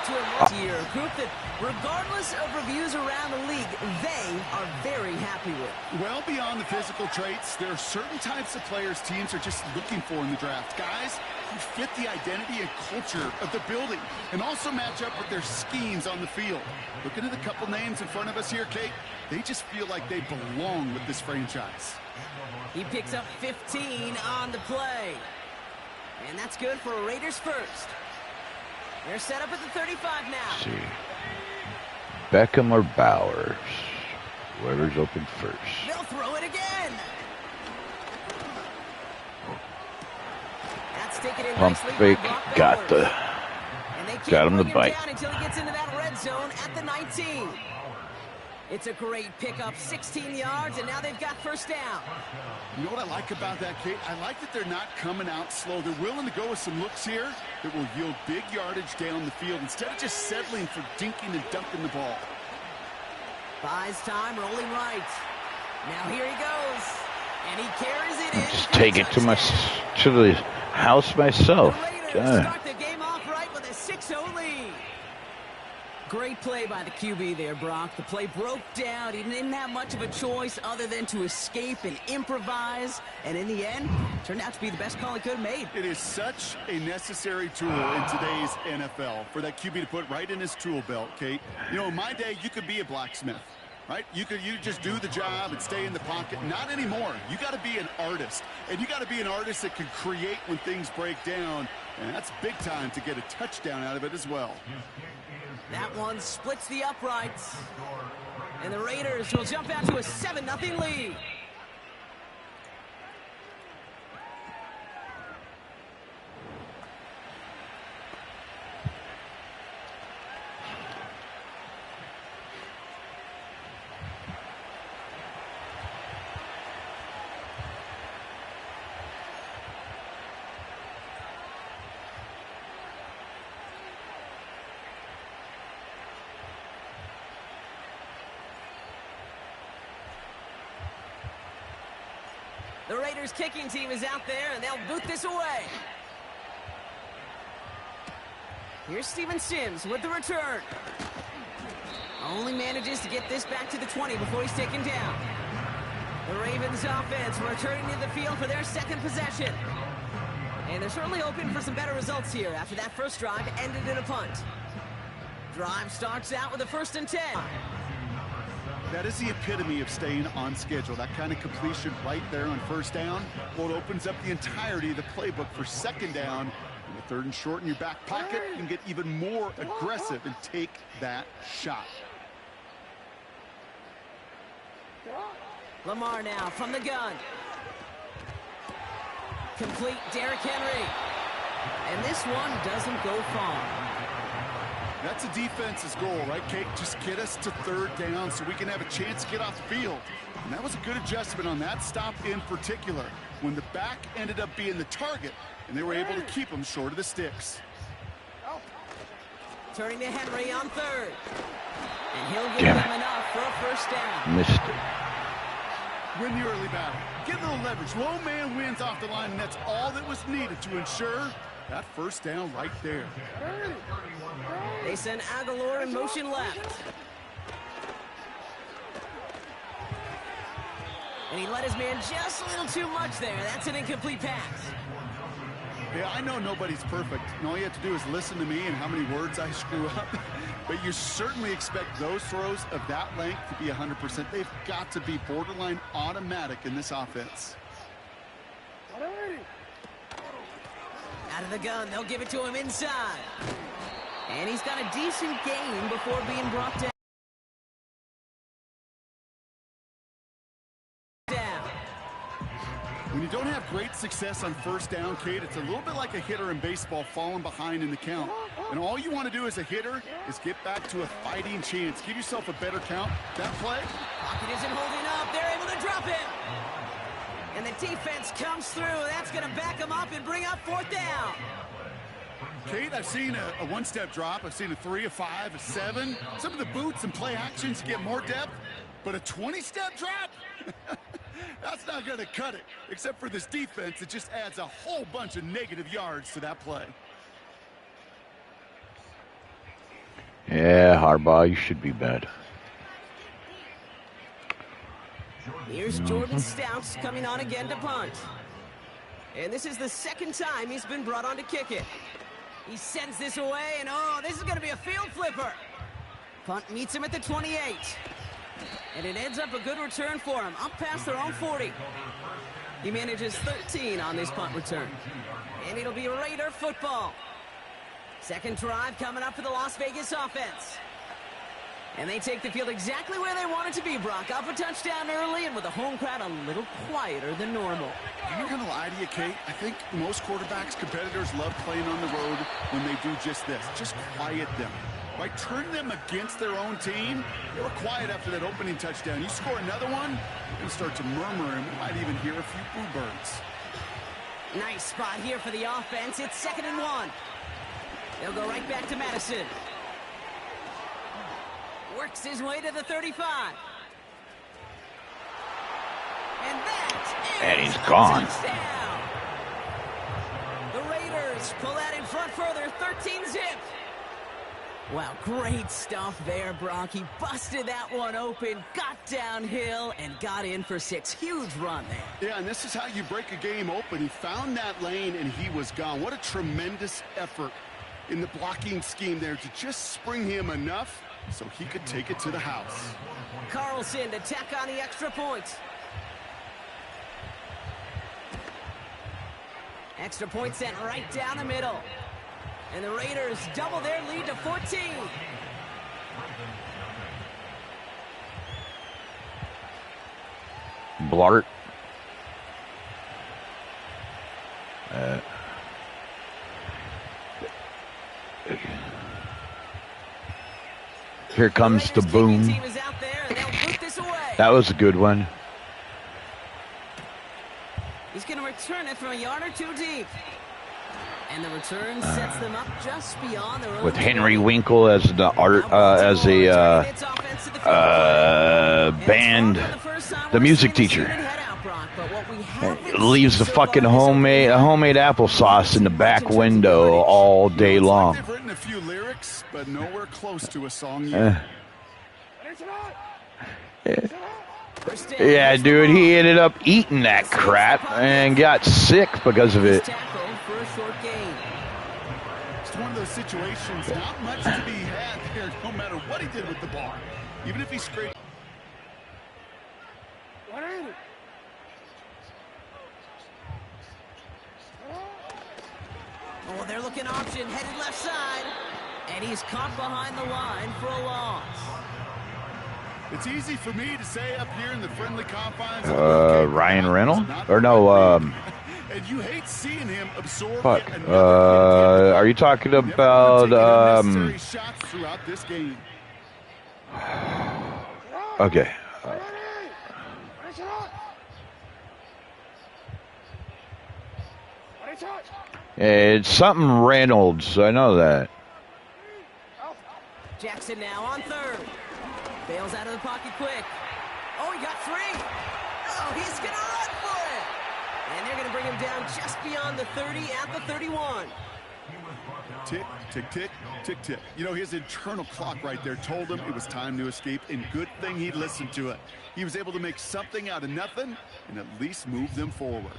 to a year, a group that, regardless of reviews around the league, they are very happy with. Well, beyond the physical traits, there are certain types of players teams are just looking for in the draft. Guys who fit the identity and culture of the building and also match up with their schemes on the field. Looking at the couple names in front of us here, Kate, they just feel like they belong with this franchise. He picks up 15 on the play. And that's good for a Raiders first. They're set up at the 35 now. Let's see. Beckham or Bowers? Whoever's open first. They'll throw it again. That's taken in Pump nicely fake. by Brock Got Bowers. the. And they can't Got him to bring bite. down until he gets into that red zone at the 19. It's a great pickup, 16 yards, and now they've got first down. You know what I like about that, Kate? I like that they're not coming out slow. They're willing to go with some looks here that will yield big yardage down the field instead of just settling for dinking and dunking the ball. Buys time, rolling right. Now here he goes, and he carries it in. Just take it to the house myself. The Raiders God. start the game off right with a 6-0 lead. Great play by the QB there, Brock. The play broke down. He didn't have much of a choice other than to escape and improvise. And in the end, turned out to be the best call he could have made. It is such a necessary tool in today's NFL for that QB to put right in his tool belt, Kate. You know, in my day, you could be a blacksmith, right? You just do the job and stay in the pocket. Not anymore. You got to be an artist. And you got to be an artist that can create when things break down. And that's big time to get a touchdown out of it as well. That one splits the uprights. And the Raiders will jump out to a 7-0 lead. The Raiders kicking team is out there, and they'll boot this away. Here's Steven Sims with the return. Only manages to get this back to the 20 before he's taken down. The Ravens offense returning to the field for their second possession. And they're certainly hoping for some better results here after that first drive ended in a punt. Drive starts out with a 1st and 10. That is the epitome of staying on schedule. That kind of completion right there on first down. Well, it opens up the entirety of the playbook for second down. And the 3rd and short in your back pocket, you can get even more aggressive and take that shot. Lamar now from the gun. Complete Derrick Henry. And this one doesn't go far. That's a defense's goal, right, Kate? Just get us to 3rd down so we can have a chance to get off the field. And that was a good adjustment on that stop in particular, when the back ended up being the target, and they were able to keep him short of the sticks. Turning to Henry on 3rd. And he'll give them enough for a first down. Missed it. Win the early battle. Get a little leverage. Low man wins off the line, and that's all that was needed to ensure that first down right there. They send Aguilar in motion left. And he let his man just a little too much there. That's an incomplete pass. Yeah, I know nobody's perfect. And all you have to do is listen to me and how many words I screw up. But you certainly expect those throws of that length to be 100%. They've got to be borderline automatic in this offense. Out of the gun, they'll give it to him inside. And he's got a decent gain before being brought down. When you don't have great success on first down, Kate, it's a little bit like a hitter in baseball falling behind in the count. And all you want to do as a hitter is get back to a fighting chance. Give yourself a better count. That play. Pocket isn't holding up. They're able to drop it. And the defense comes through. That's going to back them up and bring up 4th down. Kate, I've seen a one-step drop. I've seen a 3, a 5, a 7. Some of the boots and play actions get more depth. But a 20-step drop? That's not going to cut it. Except for this defense, it just adds a whole bunch of negative yards to that play. Yeah, Harbaugh, you should be bad. Here's Jordan Stouts coming on again to punt. And this is the second time he's been brought on to kick it. He sends this away, and oh, this is going to be a field flipper. Punt meets him at the 28. And it ends up a good return for him, up past their own 40. He manages 13 on this punt return. And it'll be Raider football. Second drive coming up for the Las Vegas offense. And they take the field exactly where they want it to be, Brock. Up a touchdown early, and with the home crowd a little quieter than normal. I'm not going to lie to you, Kate. I think most quarterbacks, competitors love playing on the road when they do just this. Just quiet them. By turning them against their own team, they were quiet after that opening touchdown. You score another one, you can start to murmur, and we might even hear a few boo birds. Nice spot here for the offense. It's 2nd and 1. They'll go right back to Madison. Works his way to the 35. And that is he's gone. Touchdown. The Raiders pull that in front further, 13-zip. Wow, great stuff there, Brock. He busted that one open, got downhill, and got in for 6. Huge run there. Yeah, and this is how you break a game open. He found that lane, and he was gone. What a tremendous effort in the blocking scheme there to just spring him enough so he could take it to the house. Carlson to tack on the extra point. Extra point sent right down the middle. And the Raiders double their lead to 14. Blart. Here comes the boom. That was a good one. He's going to return it from a yard or two deep. And the return sets them up just beyond their own. With Henry Winkle as the band, the music teacher. Leaves the fucking homemade applesauce in the back window all day long. They've written a few lyrics, but nowhere close to a song yet. Yeah, dude, he ended up eating that crap and got sick because of it. It's one of those situations, not much to be had here, no matter what he did with the ball. Even if he scraped. Oh, they're looking option, headed left side. And he's caught behind the line for a loss. It's easy for me to say up here in the friendly confines. Ryan Reynolds? Or no, and you hate seeing him absorb what? Are you talking about, shots throughout this game. Okay. It's something Reynolds. I know that. Jackson now on third. Bails out of the pocket quick. Oh, he got free. Oh, he's going to run for it. And they're going to bring him down just beyond the 30 at the 31. Tick, tick, tick, tick, tick. You know, his internal clock right there told him it was time to escape, and good thing he listened to it. He was able to make something out of nothing and at least move them forward.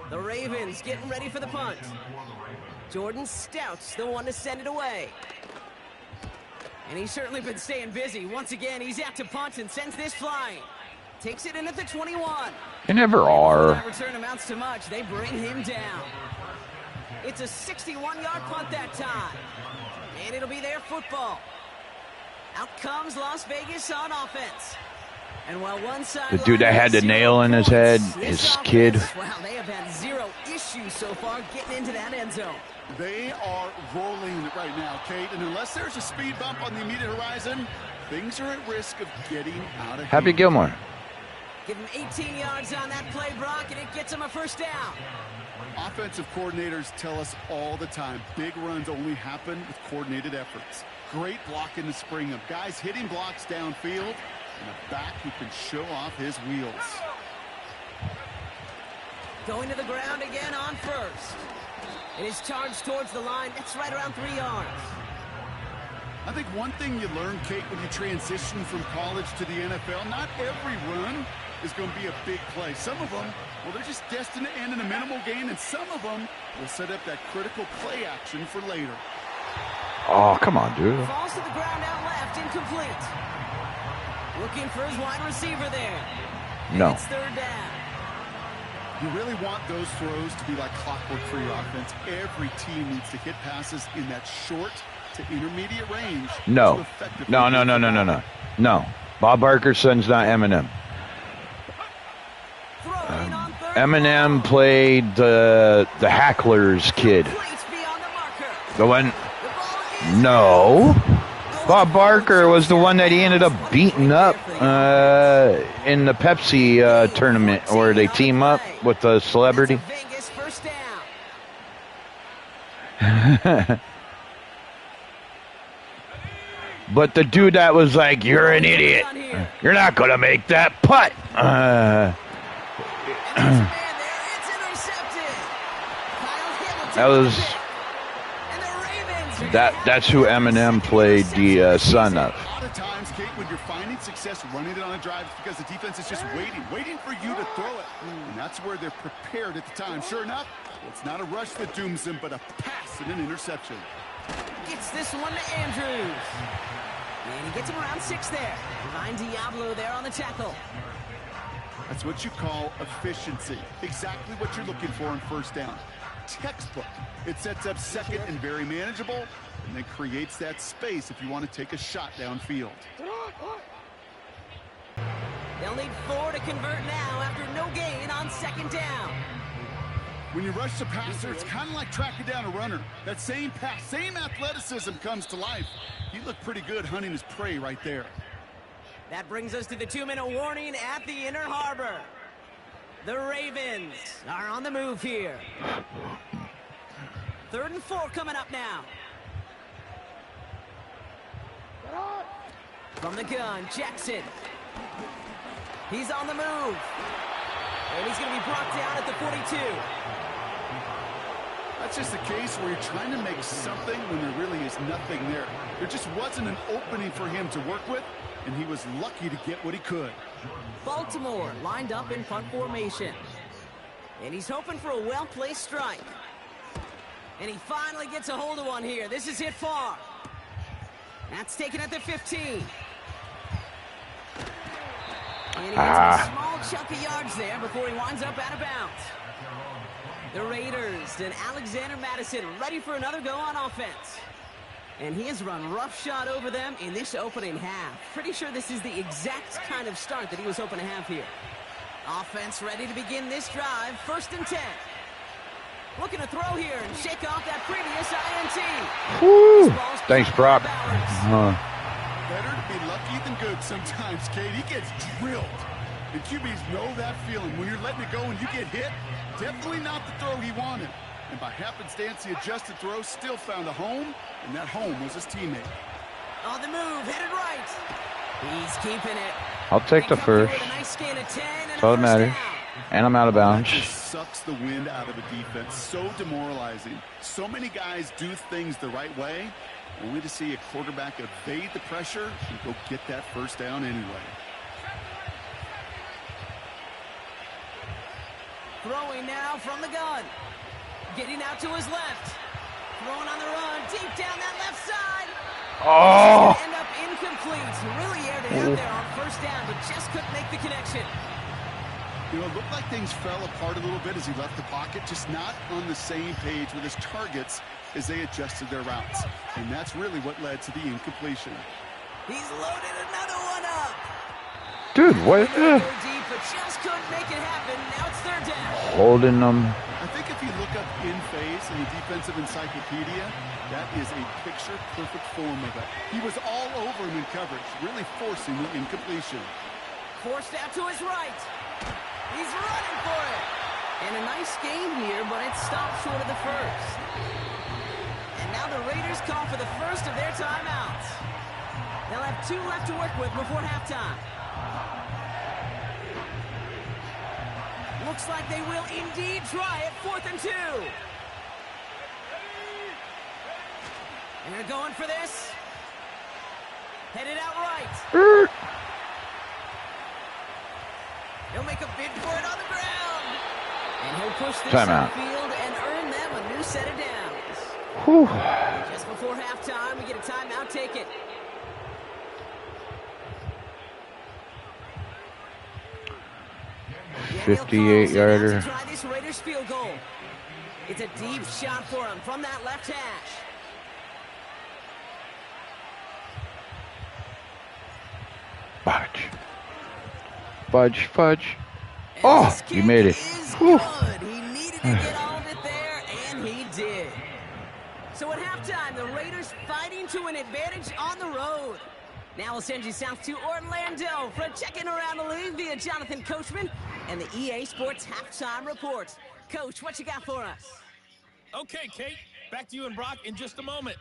The Ravens getting ready for the punt. Jordan Stouts the one to send it away. And he's certainly been staying busy. Once again, he's out to punt and sends this flying. Takes it in at the 21. They never are. That return amounts to much. They bring him down. It's a 61-yard punt that time. And it'll be their football. Out comes Las Vegas on offense. And while one side The dude that had the nail in his head, his kid. Wow, they have had zero issues so far getting into that end zone. They are rolling right now, Kate, and unless there's a speed bump on the immediate horizon, things are at risk of getting out of Happy hand. Gilmore. Give him 18 yards on that play, Brock, and it gets him a first down. Offensive coordinators tell us all the time, big runs only happen with coordinated efforts. Great blocking to spring them. Guys hitting blocks downfield, and a back who can show off his wheels. Going to the ground again on first. It is charged towards the line. That's right around 3 yards. I think one thing you learn, Kate, when you transition from college to the NFL, not every run is going to be a big play. Some of them, well, they're just destined to end in a minimal gain, and some of them will set up that critical play action for later. Oh, come on, dude. Falls to the ground out left, incomplete. Looking for his wide receiver there. No. It's third down. You really want those throws to be like clockwork for your offense. Every team needs to hit passes in that short to intermediate range. No. No. Bob Barker's son's not Eminem. Eminem played the Hackler's kid. The one. No. Bob Barker was the one that he ended up beating up in the Pepsi tournament where they team up with the celebrity. But the dude that was like, "You're an idiot. You're not going to make that putt." That was... That's who Eminem played the son of. A lot of times, Kate, when you're finding success running it on a drive, it's because the defense is just waiting for you to throw it. And that's where they're prepared at the time. Sure enough, it's not a rush that dooms them, but a pass and an interception. Gets this one to Andrews. And he gets him around 6 there. Behind Diablo there on the tackle. That's what you call efficiency. Exactly what you're looking for in first down. Textbook. It sets up second and very manageable, and then creates that space if you want to take a shot downfield. They'll need 4 to convert now after no gain on second down. When you rush the passer, it's kind of like tracking down a runner. That same pass, same athleticism comes to life. He looked pretty good hunting his prey right there. That brings us to the 2-minute warning at the Inner Harbor. The Ravens are on the move here. 3rd and 4 coming up now. From the gun, Jackson. He's on the move. And he's going to be brought down at the 42. That's just a case where you're trying to make something when there really is nothing there. There just wasn't an opening for him to work with, and he was lucky to get what he could. Baltimore lined up in punt formation. And he's hoping for a well-placed strike. And he finally gets a hold of one here. This is hit far. That's taken at the 15. And he gets a small chunk of yards there before he winds up out of bounds. The Raiders and Alexander Madison ready for another go on offense. And he has run roughshod over them in this opening half. Pretty sure this is the exact kind of start that he was hoping to have here. Offense ready to begin this drive. 1st and 10. Looking to throw here and shake off that previous INT. Woo! Thanks, Brock. Better to be lucky than good sometimes, Kate. He gets drilled. And QBs know that feeling. When you're letting it go and you get hit, definitely not the throw he wanted. And by happenstance, the adjusted throw still found a home, and that home was his teammate. On the move, headed right. He's keeping it. I'll take the first. Nice gain of 10 and that's all that matters. And I'm out of bounds. That just sucks the wind out of a defense. So demoralizing. So many guys do things the right way, only to see a quarterback evade the pressure and go get that first down anyway. Throwing now from the gun. Getting out to his left. Throwing on the run. Deep down that left side. Oh! End up incomplete. Really aired it out there on first down, but just couldn't make the connection. You know, it looked like things fell apart a little bit as he left the pocket, just not on the same page with his targets as they adjusted their routes. And that's really what led to the incompletion. He's loaded another one up. Dude, what? Deep, but just couldn't make it happen. Now it's 3rd down. Holding them. I think if you look up in phase in the defensive encyclopedia, that is a picture-perfect form of it. He was all over him in coverage, really forcing the incompletion. Forced out to his right. He's running for it. And a nice game here, but it stopped short of the first. And now the Raiders call for the first of their timeouts. They'll have 2 left to work with before halftime. looks like they will indeed try it. 4th and 2. And they're going for this. Headed out right. He'll make a bid for it on the ground. And he'll push this field and earn them a new set of downs. Whew. Just before halftime, we get a timeout taken. Daniel 58-yarder. Try this Raiders field goal. It's a deep shot for him from that left hash. Fudge. Fudge. Oh, you made it. Good. He needed to get all of it there, and he did. So at halftime, the Raiders fighting to an advantage on the road. Now we'll send you south to Orlando for a check-in around the league via Jonathan Coachman and the EA Sports Halftime Report. Coach, what you got for us? Okay, Kate, back to you and Brock in just a moment.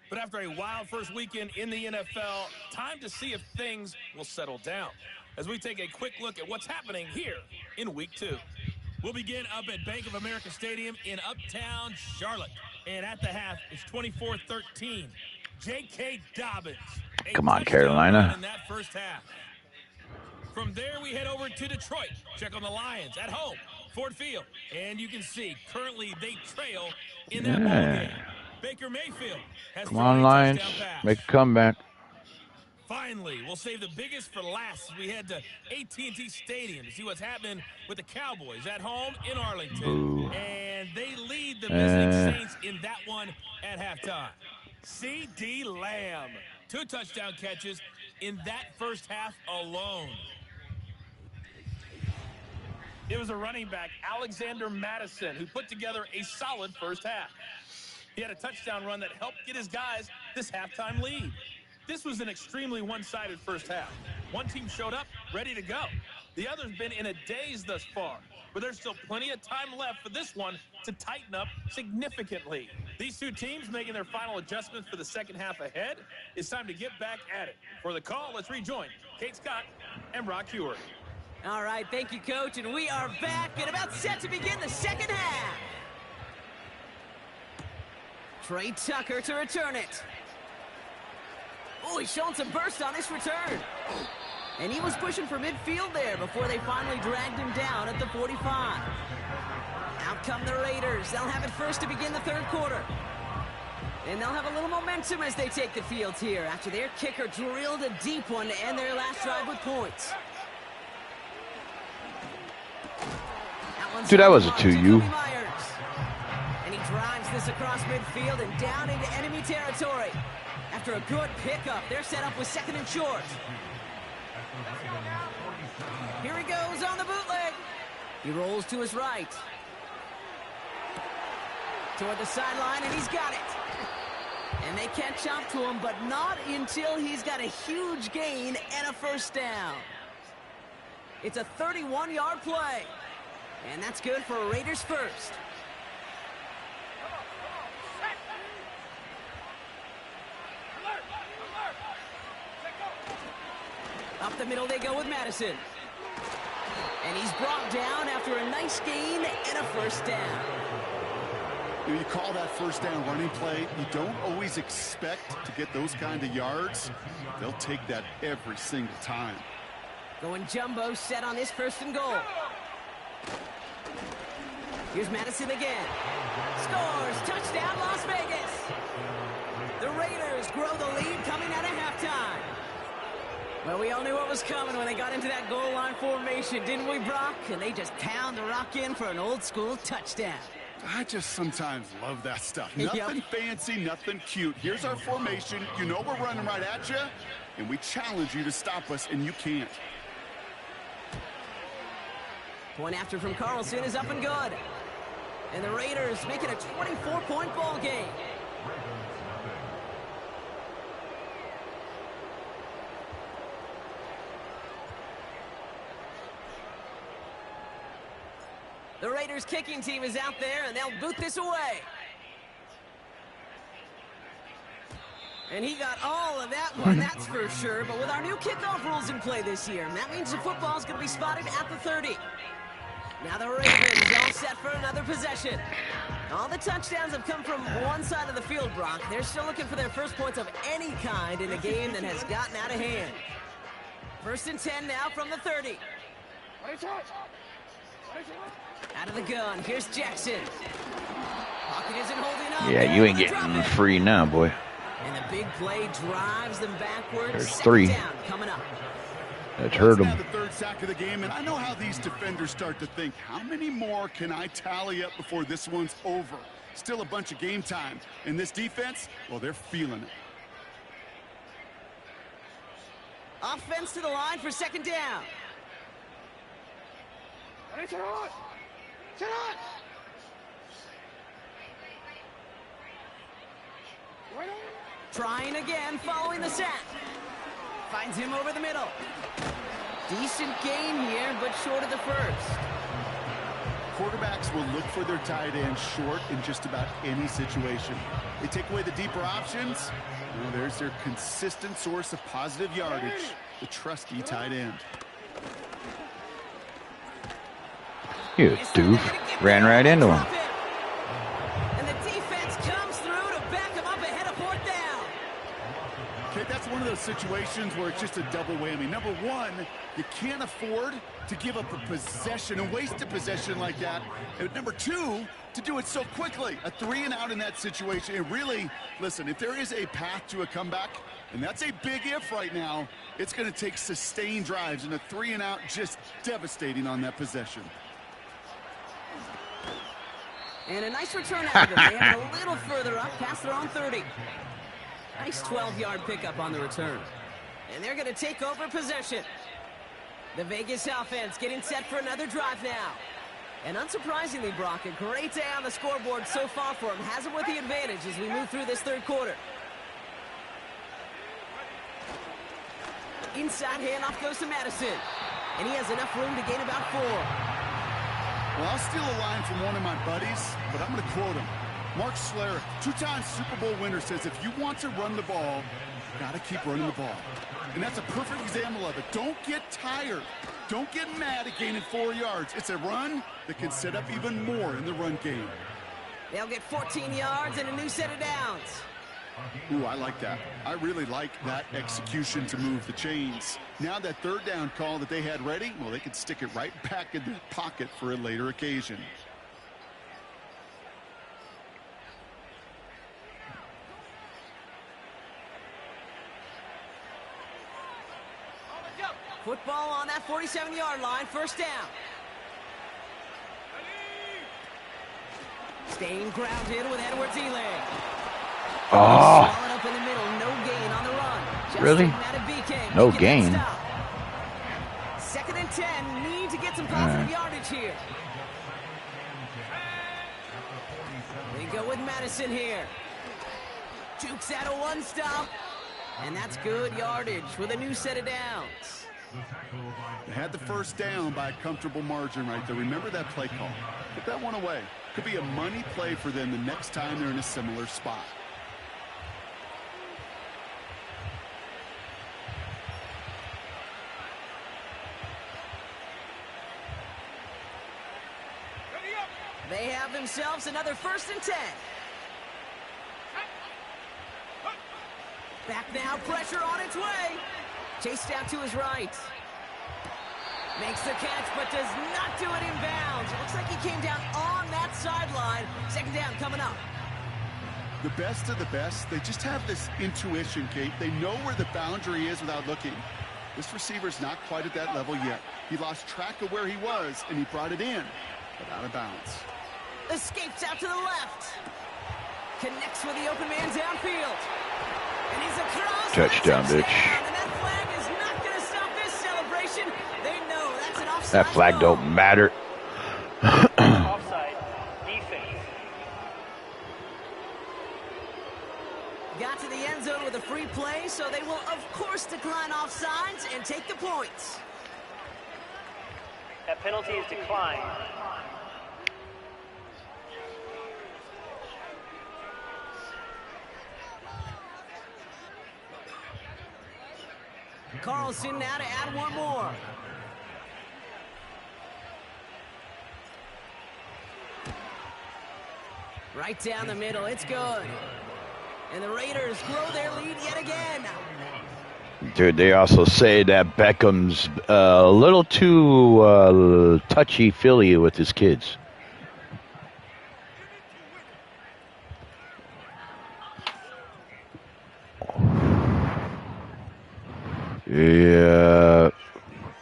But after a wild first weekend in the NFL, time to see if things will settle down as we take a quick look at what's happening here in Week 2. We'll begin up at Bank of America Stadium in Uptown Charlotte. And at the half, it's 24-13. J.K. Dobbins. Come on, Carolina. In that first half. From there, we head over to Detroit. Check on the Lions at home, Ford Field. And you can see, currently, they trail in that ball game. Baker Mayfield has Come on, Lions. Make a comeback. Finally, we'll save the biggest for last as we head to AT&T Stadium to see what's happening with the Cowboys at home in Arlington. Ooh. And they lead the visiting Saints in that one at halftime. C.D. Lamb. 2 touchdown catches in that first half alone. It was a running back, Alexander Madison, who put together a solid first half. He had a touchdown run that helped get his guys this halftime lead. This was an extremely one-sided first half. One team showed up, ready to go. The other's been in a daze thus far, but there's still plenty of time left for this one to tighten up significantly. These two teams making their final adjustments for the second half ahead. It's time to get back at it. For the call, let's rejoin Kate Scott and Brock Hewer. All right, thank you, Coach, and we are back and about set to begin the second half. Trey Tucker to return it. Oh, he's showing some burst on this return. And he was pushing for midfield there before they finally dragged him down at the 45. Out come the Raiders. They'll have it first to begin the third quarter. And they'll have a little momentum as they take the field here after their kicker drilled a deep one to end their last drive with points. Dude, that was a 2U. And he drives this across midfield and down into enemy territory. After a good pickup, they're set up with 2nd and short. Here he goes on the bootleg. He rolls to his right. Toward the sideline, and he's got it. And they catch up to him, but not until he's got a huge gain and a first down. It's a 31-yard play. And that's good for a Raiders first. Up the middle they go with Madison. And he's brought down after a nice gain and a first down. You call that first down running play. You don't always expect to get those kind of yards. They'll take that every single time. Going jumbo set on this 1st and goal. Here's Madison again. Scores. Touchdown, Las Vegas. The Raiders grow the lead coming out of halftime. Well, we all knew what was coming when they got into that goal line formation, didn't we, Brock? And they just pound the rock in for an old-school touchdown. I just sometimes love that stuff. Nothing fancy, nothing cute. Here's our formation. You know we're running right at you, and we challenge you to stop us, and you can't. Point after from Carlson is up and good. And the Raiders make it a 24-point ball game. The Raiders kicking team is out there, and they'll boot this away. And he got all of that one, that's for sure. But with our new kickoff rules in play this year, that means the football's going to be spotted at the 30. Now the Ravens all set for another possession. All the touchdowns have come from one side of the field, Brock. They're still looking for their first points of any kind in a game that has gotten out of hand. 1st and 10 now from the 30. Out of the gun, here's Jackson. Pocket isn't holding up. Yeah, you ain't getting free now, boy. And the big play drives them backwards. There's 3. Down coming up. That's hurt him. Now the 3rd sack of the game, and I know how these defenders start to think, how many more can I tally up before this one's over? Still a bunch of game time. And this defense, well, they're feeling it. Offense to the line for 2nd down. Trying again, following the sack. Finds him over the middle. Decent gain here, but short of the first. Quarterbacks will look for their tight end short in just about any situation. They take away the deeper options. Well, there's their consistent source of positive yardage, the trusty tight end. You doof. Ran right into him. And the defense comes through to back him up ahead of 4th down. Okay, that's one of those situations where it's just a double whammy. Number one, you can't afford to give up a possession and waste a possession like that. And number two, to do it so quickly. A 3 and out in that situation. And really, listen, if there is a path to a comeback, and that's a big if right now, it's going to take sustained drives, and a 3 and out just devastating on that possession. And a nice return out of them. They have a little further up, past their own 30. Nice 12-yard pickup on the return. And they're going to take over possession. The Vegas offense getting set for another drive now. And unsurprisingly, Brock, a great day on the scoreboard so far for him. Has him with the advantage as we move through this 3rd quarter. Inside handoff goes to Madison. And he has enough room to gain about 4. Well, I'll steal a line from one of my buddies, but I'm going to quote him. Mark Schlereth, 2-time Super Bowl winner, says if you want to run the ball, you got to keep running the ball. And that's a perfect example of it. Don't get tired. Don't get mad at gaining 4 yards. It's a run that can set up even more in the run game. They'll get 14 yards and a new set of downs. Ooh, I like that. I really like that execution to move the chains. Now that 3rd down call that they had ready, well, they could stick it right back in their pocket for a later occasion. Football on that 47-yard line, 1st down. Staying grounded with Edwards-Helaire. Oh. Swallowed up in the middle, no gain on the run. Really? No gain. 2nd and 10, need to get some positive yardage here. They go with Madison here. Jukes out a 1-stop. And that's good yardage with a new set of downs. They had the 1st down by a comfortable margin right there. Remember that play call. Put that one away. Could be a money play for them the next time they're in a similar spot. They have themselves another 1st and 10. Back now, pressure on its way. Chased out to his right. Makes the catch, but does not do it in bounds. It looks like he came down on that sideline. 2nd down coming up. The best of the best, they just have this intuition, Kate. They know where the boundary is without looking. This receiver's not quite at that level yet. He lost track of where he was, and he brought it in, but out of bounds. Escapes out to the left. Connects with the open man downfield. And he's across. Touchdown, bitch. And that flag is not going to stop this celebration. They know that's an offside. That flag don't matter. Offside. Defense. Got to the end zone with a free play, so they will, of course, decline offsides and take the points. That penalty is declined. Carlson now to add one more. Right down the middle. It's good. And the Raiders grow their lead yet again. Dude, they also say that Beckham's a little too touchy-feely with his kids. Yeah,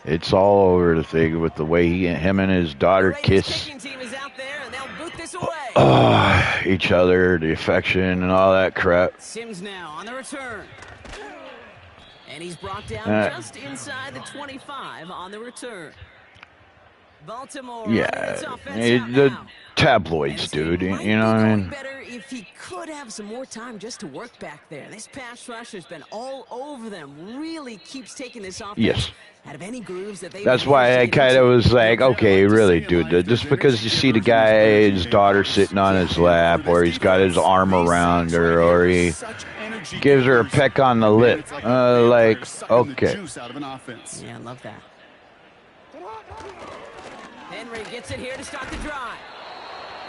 it's all over the thing with the way him and his daughter kiss each other, the affection and all that crap. Sims now on the return. And he's brought down just inside the 25 on the return. Baltimore. Yeah, the tabloids, dude. You know what I mean? Better if he could have some more time just to work back there. This pass rush has been all over them. Really keeps taking this offense out of any grooves that they. That's why I kind of was like, okay, really, dude. Just because you see the guy, his daughter sitting on his lap, or he's got his arm around her, or he gives her a peck on the lip, like, okay. Yeah, I love that. Henry gets it here to start the drive.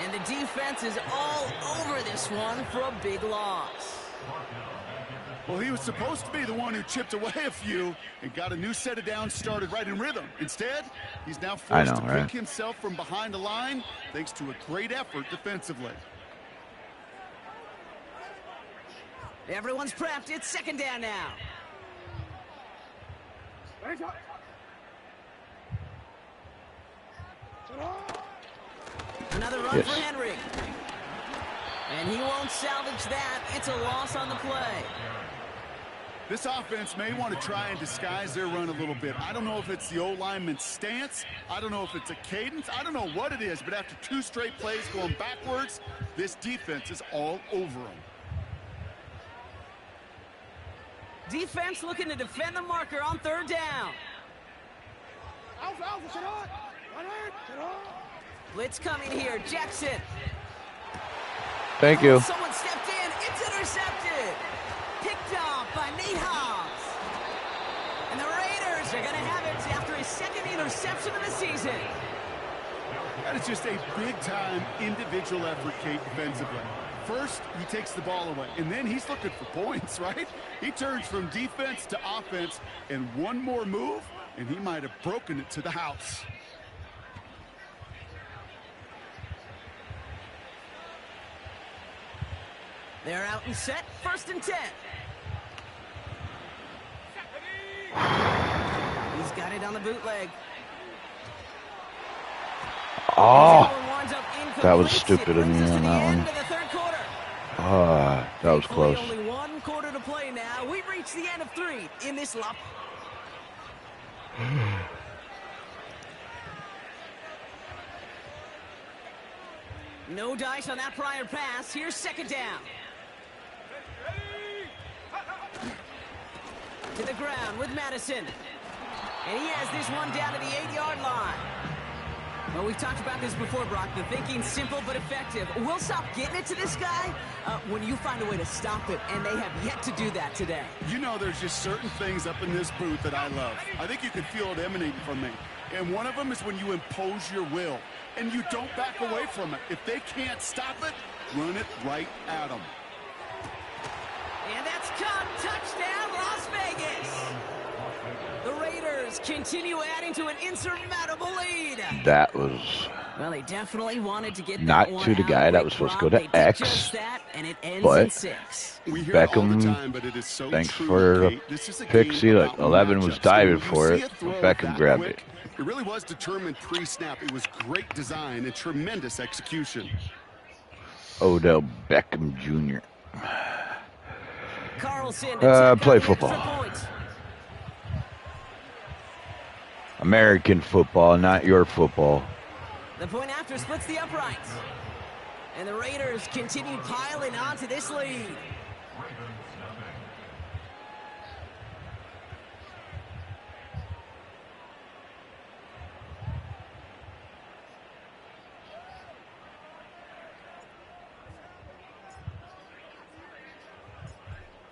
And the defense is all over this one for a big loss. Well, he was supposed to be the one who chipped away a few and got a new set of downs started right in rhythm. Instead, he's now forced to pick himself from behind the line thanks to a great effort defensively. Everyone's prepped. It's second down now. Another run for Henry. And he won't salvage that. It's a loss on the play. This offense may want to try and disguise their run a little bit. I don't know if it's the O-lineman's stance. I don't know if it's a cadence. I don't know what it is, but after 2 straight plays going backwards, this defense is all over them. Defense looking to defend the marker on third down. Blitz coming here. Jackson. Thank you. Someone stepped in. It's intercepted. Picked off by Nate Hobbs. And the Raiders are going to have it after his second interception of the season. That is just a big-time individual effort, Kate, defensively. First, he takes the ball away, and then he's looking for points, right? He turns from defense to offense, and one more move, and he might have broken it to the house. They're out and set. 1st and 10. He's got it on the bootleg. Oh, that was stupid of me on that one. That was close. Only 1 quarter to play now. We've reached the end of 3 in this lap. No dice on that prior pass. Here's second down. To the ground with Madison. And he has this one down to the 8-yard line. Well, we've talked about this before, Brock. The thinking's simple but effective. We'll stop getting it to this guy when you find a way to stop it, and they have yet to do that today. You know, there's just certain things up in this booth that I love. I think you can feel it emanating from me. And one of them is when you impose your will, and you don't back away from it. If they can't stop it, run it right at them. And that's caught. Touchdown, Las Vegas. The Raiders continue adding to an insurmountable lead. That was well, they definitely wanted to get not that to the guy that was supposed to go to X, that, and it ends but in 6. Beckham, thanks for the pick. See, look, 11 was diving for it. Beckham grabbed it. It really was determined pre-snap. It was great design and tremendous execution. Odell Beckham Jr. Carlson play football. American football, not your football. The point after splits the uprights. And the Raiders continue piling onto this lead.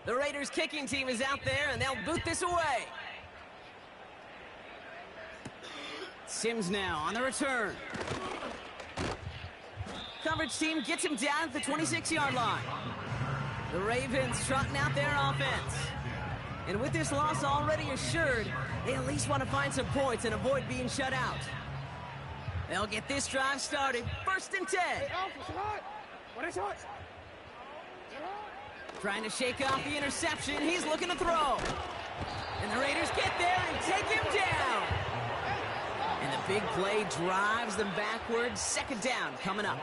The Raiders kicking team is out there, and they'll boot this away. Sims now on the return. coverage team gets him down at the 26-yard line. The Ravens trotting out their offense. And with this loss already assured, they at least want to find some points and avoid being shut out. They'll get this drive started. 1st and 10. Trying to shake off the interception. He's looking to throw. And the Raiders get there and take him down. And the big play drives them backwards. 2nd down coming up.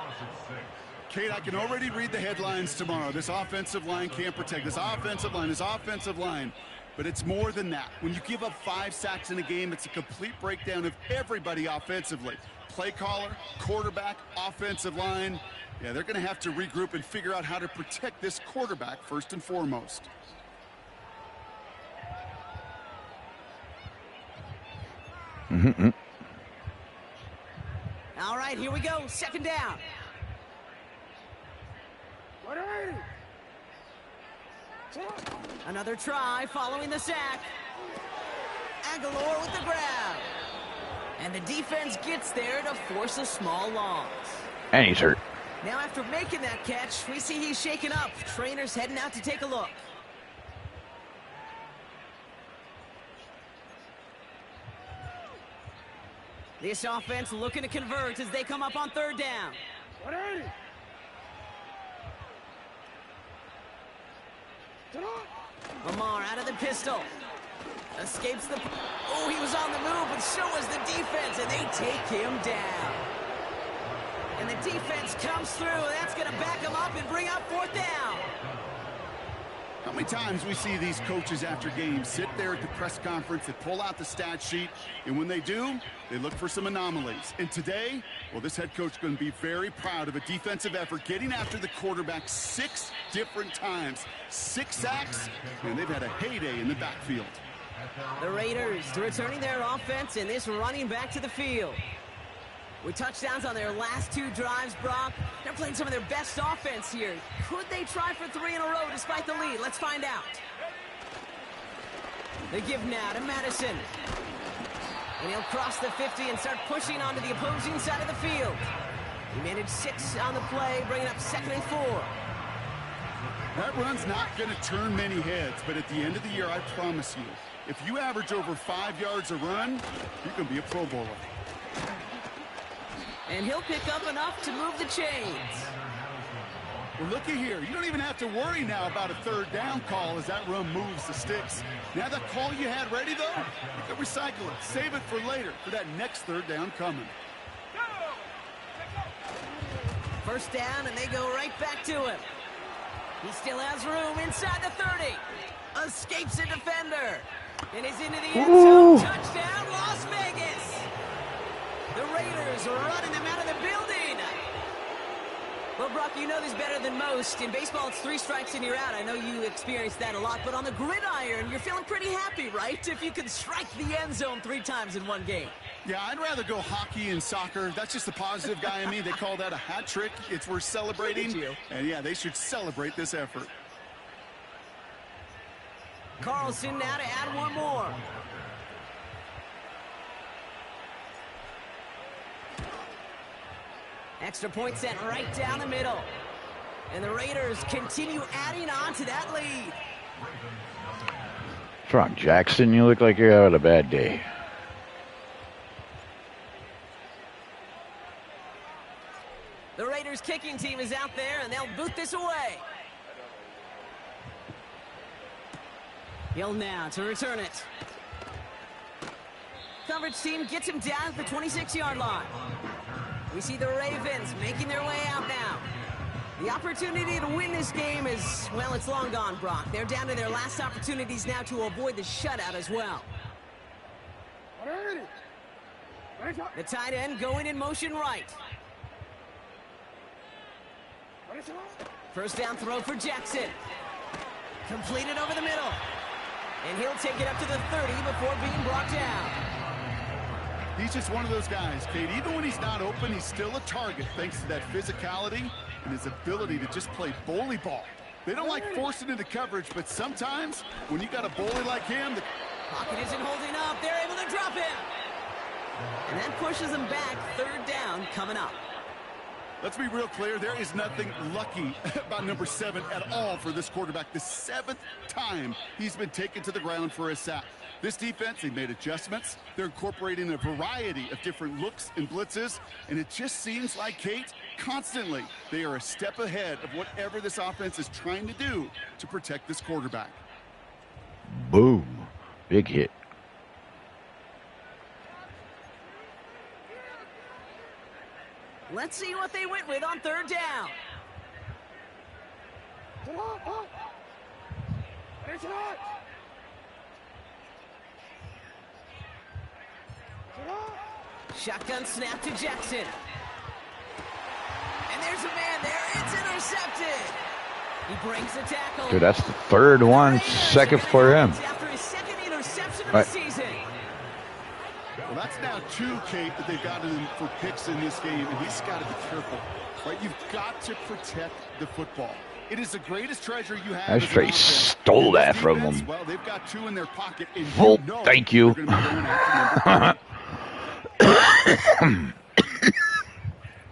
Kate, I can already read the headlines tomorrow. This offensive line can't protect. This offensive line. But it's more than that. When you give up 5 sacks in a game, it's a complete breakdown of everybody offensively. Play caller, quarterback, offensive line. Yeah, they're going to have to regroup and figure out how to protect this quarterback first and foremost. All right, here we go. 2nd down. Another try following the sack. Aguilar with the grab. And the defense gets there to force a small loss. And he's hurt. Now after making that catch, we see he's shaken up. Trainer's heading out to take a look. This offense looking to convert as they come up on 3rd down. Lamar out of the pistol. Escapes the... Oh, he was on the move, but so was the defense, and they take him down. And the defense comes through, and that's going to back him up and bring up 4th down. How many times we see these coaches after games sit there at the press conference and pull out the stat sheet, and when they do, they look for some anomalies. And today, well, this head coach is going to be very proud of a defensive effort getting after the quarterback 6 different times. 6 sacks, and they've had a heyday in the backfield. The Raiders returning their offense and this running back to the field. With touchdowns on their last 2 drives, Brock, they're playing some of their best offense here. Could they try for 3 in a row despite the lead? Let's find out. They give now to Madison. And he'll cross the 50 and start pushing onto the opposing side of the field. He managed 6 on the play, bringing up 2nd and 4. That run's not going to turn many heads, but at the end of the year, I promise you, if you average over 5 yards a run, you're going to be a Pro Bowler. And he'll pick up enough to move the chains. Well, looky here. You don't even have to worry now about a 3rd down call as that run moves the sticks. Now that call you had ready, though, you can recycle it. Save it for later for that next 3rd down coming. 1st down, and they go right back to him. He still has room inside the 30. Escapes a defender. And is into the end zone. Touchdown, Las Vegas. The Raiders are running them out of the building. Well, Brock, you know this better than most. In baseball, it's 3 strikes and you're out. I know you experienced that a lot. But on the gridiron, you're feeling pretty happy, right? If you can strike the end zone 3 times in one game. Yeah, I'd rather go hockey and soccer. That's just the positive guy in me. They call that a hat trick. It's worth celebrating. And, yeah, they should celebrate this effort. Carlson now to add 1 more. Extra point sent right down the middle. And the Raiders continue adding on to that lead. What's wrong, Jackson? You look like you're having a bad day. The Raiders kicking team is out there, and they'll boot this away. Hill now to return it. Coverage team gets him down at the 26-yard line. We see the Ravens making their way out now. The opportunity to win this game is, well, it's long gone, Brock. They're down to their last opportunities now to avoid the shutout as well. The tight end going in motion right. 1st down throw for Jackson. Completed over the middle. And he'll take it up to the 30 before being brought down. He's just one of those guys, Kate. Even when he's not open, he's still a target thanks to that physicality and his ability to just play bully ball. They don't like forcing into coverage, but sometimes when you got a bully like him... The pocket isn't holding up. They're able to drop him. And that pushes them back. 3rd down coming up. Let's be real clear. There is nothing lucky about number 7 at all for this quarterback. The 7th time he's been taken to the ground for a sack. This defense, they made adjustments. They're incorporating a variety of different looks and blitzes, and it just seems like, Kate, constantly they are a step ahead of whatever this offense is trying to do to protect this quarterback. Boom. Big hit. Let's see what they went with on 3rd down. Shotgun snap to Jackson. And there's a man there. It's intercepted. He breaks the tackle. Dude, that's the 3rd one, 2nd for him. After his 2nd interception of the season. Well, that's now 2, Kate, that they've got him for picks in this game, and he's got to be careful. Right? You've got to protect the football. It is the greatest treasure you have. That's straight stole that from him. Well, they've got 2 in their pocket. And well, thank you. The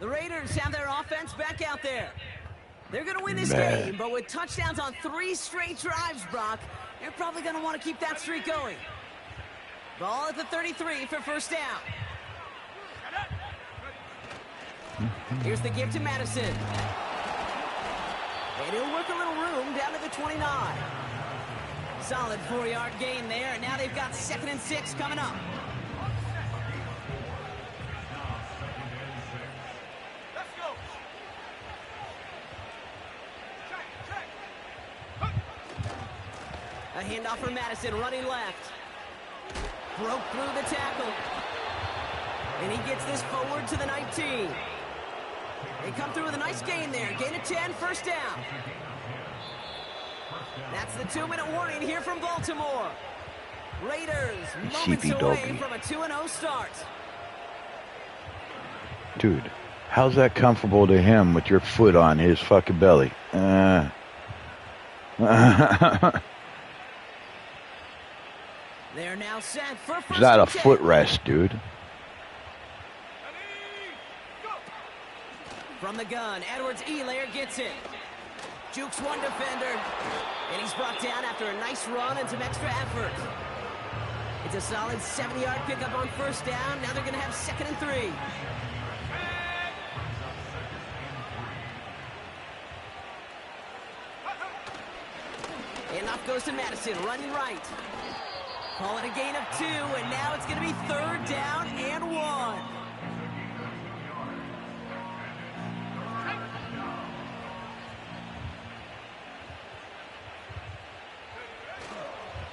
Raiders have their offense back out there. They're going to win this game, but with touchdowns on 3 straight drives, Brock, they're probably going to want to keep that streak going. Ball at the 33 for 1st down. Here's the give to Madison. And he'll work a little room down to the 29. Solid 4-yard gain there, and now they've got 2nd and 6 coming up. Let's go. A handoff for Madison, running left. Broke through the tackle. And he gets this forward to the 19. They come through with a nice gain there. Gain of 10, 1st down. That's the 2-minute warning here from Baltimore. Raiders moments away from a 2-0 start. Dude, how's that comfortable to him with your foot on his fucking belly? They're now set for 1st It's not a and 10. footrest, dude. From the gun, Edwards-Helaire gets it. Jukes one defender, and he's brought down after a nice run and some extra effort. It's a solid 70-yard pickup on 1st down. Now they're going to have 2nd and 3. Handoff goes to Madison, running right. Call it a gain of 2, and now it's going to be 3rd down and 1.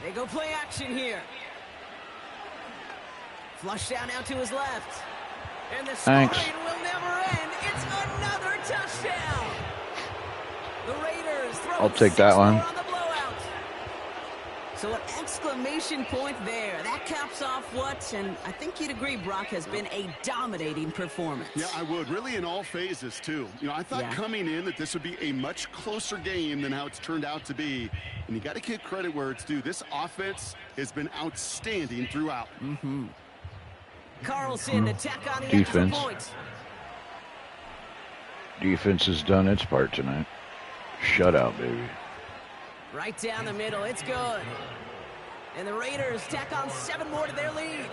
They go play action here. Flush down now to his left. And the scoring will never end. It's another touchdown. The Raiders throw I'll take that one. On the blowout. So an exclamation point there. That caps off what, and I think you'd agree, Brock, has been a dominating performance. Yeah, I would. Really in all phases, too. You know, I thought coming in that this would be a much closer game than how it's turned out to be. And you got to give credit where it's due. This offense has been outstanding throughout. Carlson attack on the defense. extra point. Defense has done its part tonight. Shutout, baby. Right down the middle. It's good. And the Raiders tack on 7 more to their lead.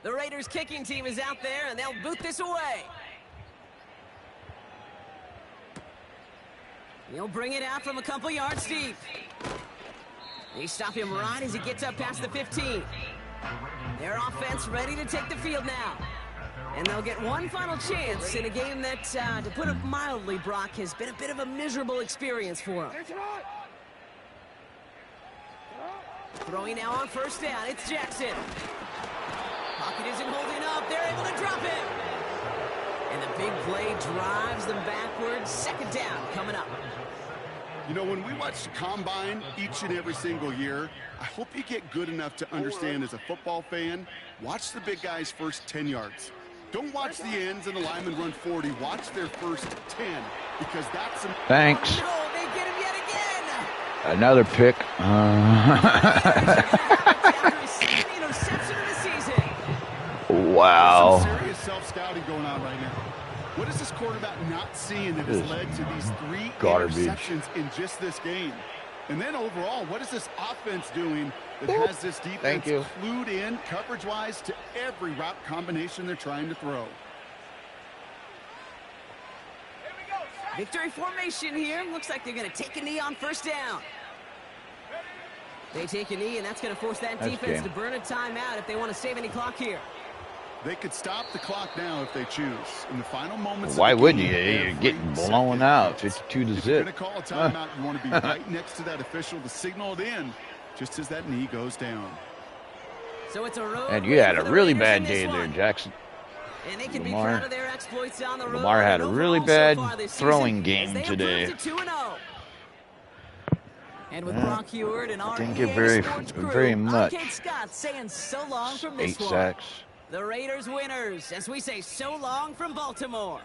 The Raiders kicking team is out there, and they'll boot this away. He'll bring it out from a couple yards deep. They stop him right as he gets up past the 15. Their offense ready to take the field now. And they'll get one final chance in a game that, to put it mildly, Brock, has been a bit of a miserable experience for them. Throwing now on 1st down, it's Jackson. Pocket isn't holding up. They're able to drop him. And the big play drives them backwards. 2nd down coming up. You know, when we watch the Combine each and every single year, I hope you get good enough to understand as a football fan, watch the big guy's first 10 yards. Don't watch the ends and the linemen run 40. Watch their first 10 because that's some... Thanks. No, they get him yet again. Another pick. Wow. Some serious self-scouting going on right now. What is this quarterback not seeing that has led to these 3 interceptions in just this game? And then overall, what is this offense doing that has this defense clued in coverage-wise to every route combination they're trying to throw? Victory formation here. Looks like they're going to take a knee on first down. They take a knee, and that's going to force that defense to burn a timeout if they want to save any clock here. They could stop the clock now if they choose. In the final moments. Why wouldn't you? You're getting blown out. 52 to zip. If you're going to call a timeout, you want to be right next to that official to signal it in just as that knee goes down. So it's a road. And you had a really bad day there, Jackson. And they can be proud of their exploits on the road. Lamar had a really bad throwing game today. And with Brock Heward and our didn't get very much. I'm Kate Scott saying so long from this 8 one. sacks. The Raiders winners, as we say so long from Baltimore.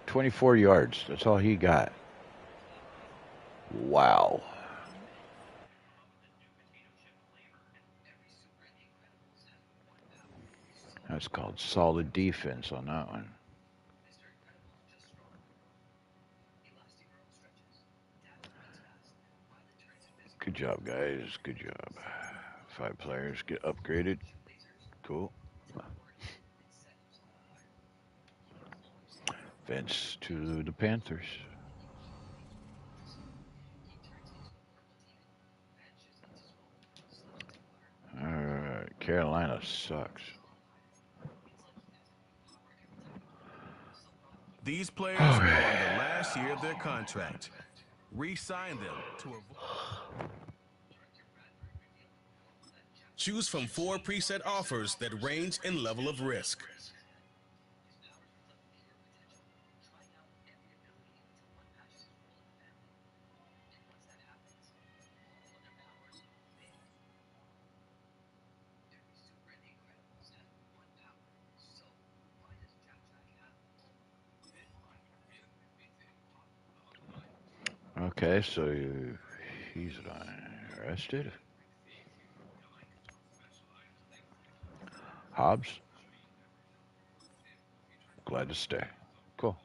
24 yards. That's all he got. Wow. That's called solid defense on that one. Good job, guys. Good job. 5 players get upgraded. Cool. Vince to the Panthers. All right. Carolina sucks. These players are on the last year of their contract. Re-sign them to a... Choose from 4 preset offers that range in level of risk. Okay, so he's arrested. Hobbs? Glad to stay. Cool.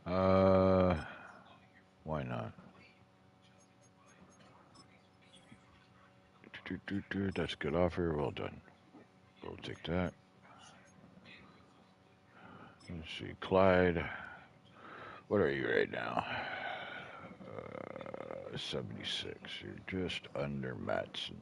Why not? That's a good offer. Well done. We'll take that. Let's see, Clyde. What are you right now? 76. You're just under Matson.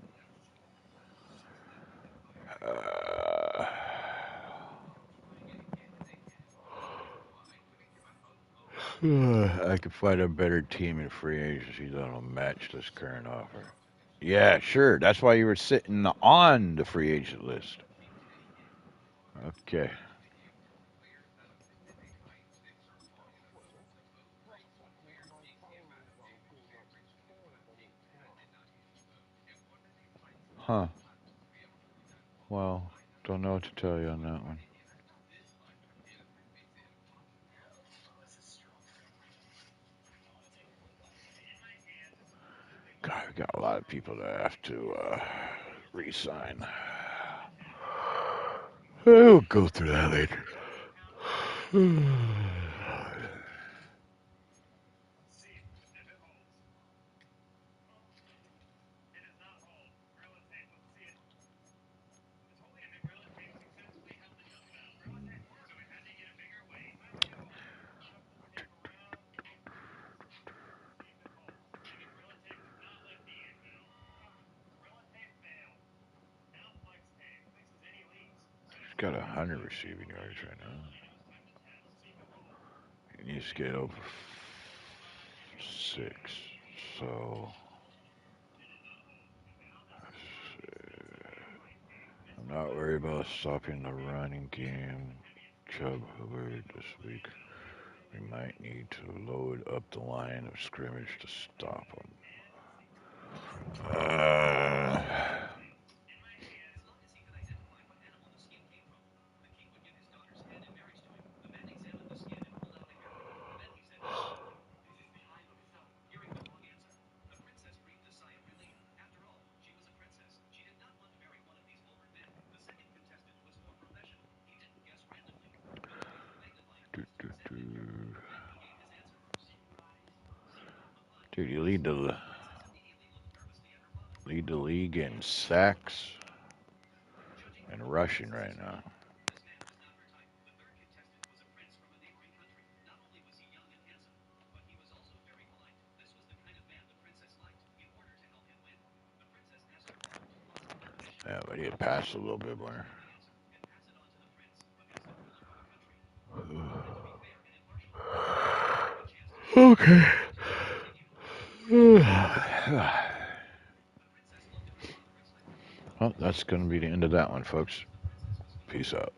I could find a better team in free agency that'll match this current offer. Yeah, sure. That's why you were sitting on the free agent list. Okay. Huh. Well, don't know what to tell you on that one. God, we got a lot of people that have to re-sign. We'll go through that later. Got 100 receiving yards right now. He needs to get over 6. So I'm not worried about stopping the running game. Chubb Hubbard this week. We might need to load up the line of scrimmage to stop him. Dude, you lead the league in sacks and rushing right now. Yeah, but he'd pass a little bit more. Okay. Well, that's going to be the end of that one, folks. Peace out.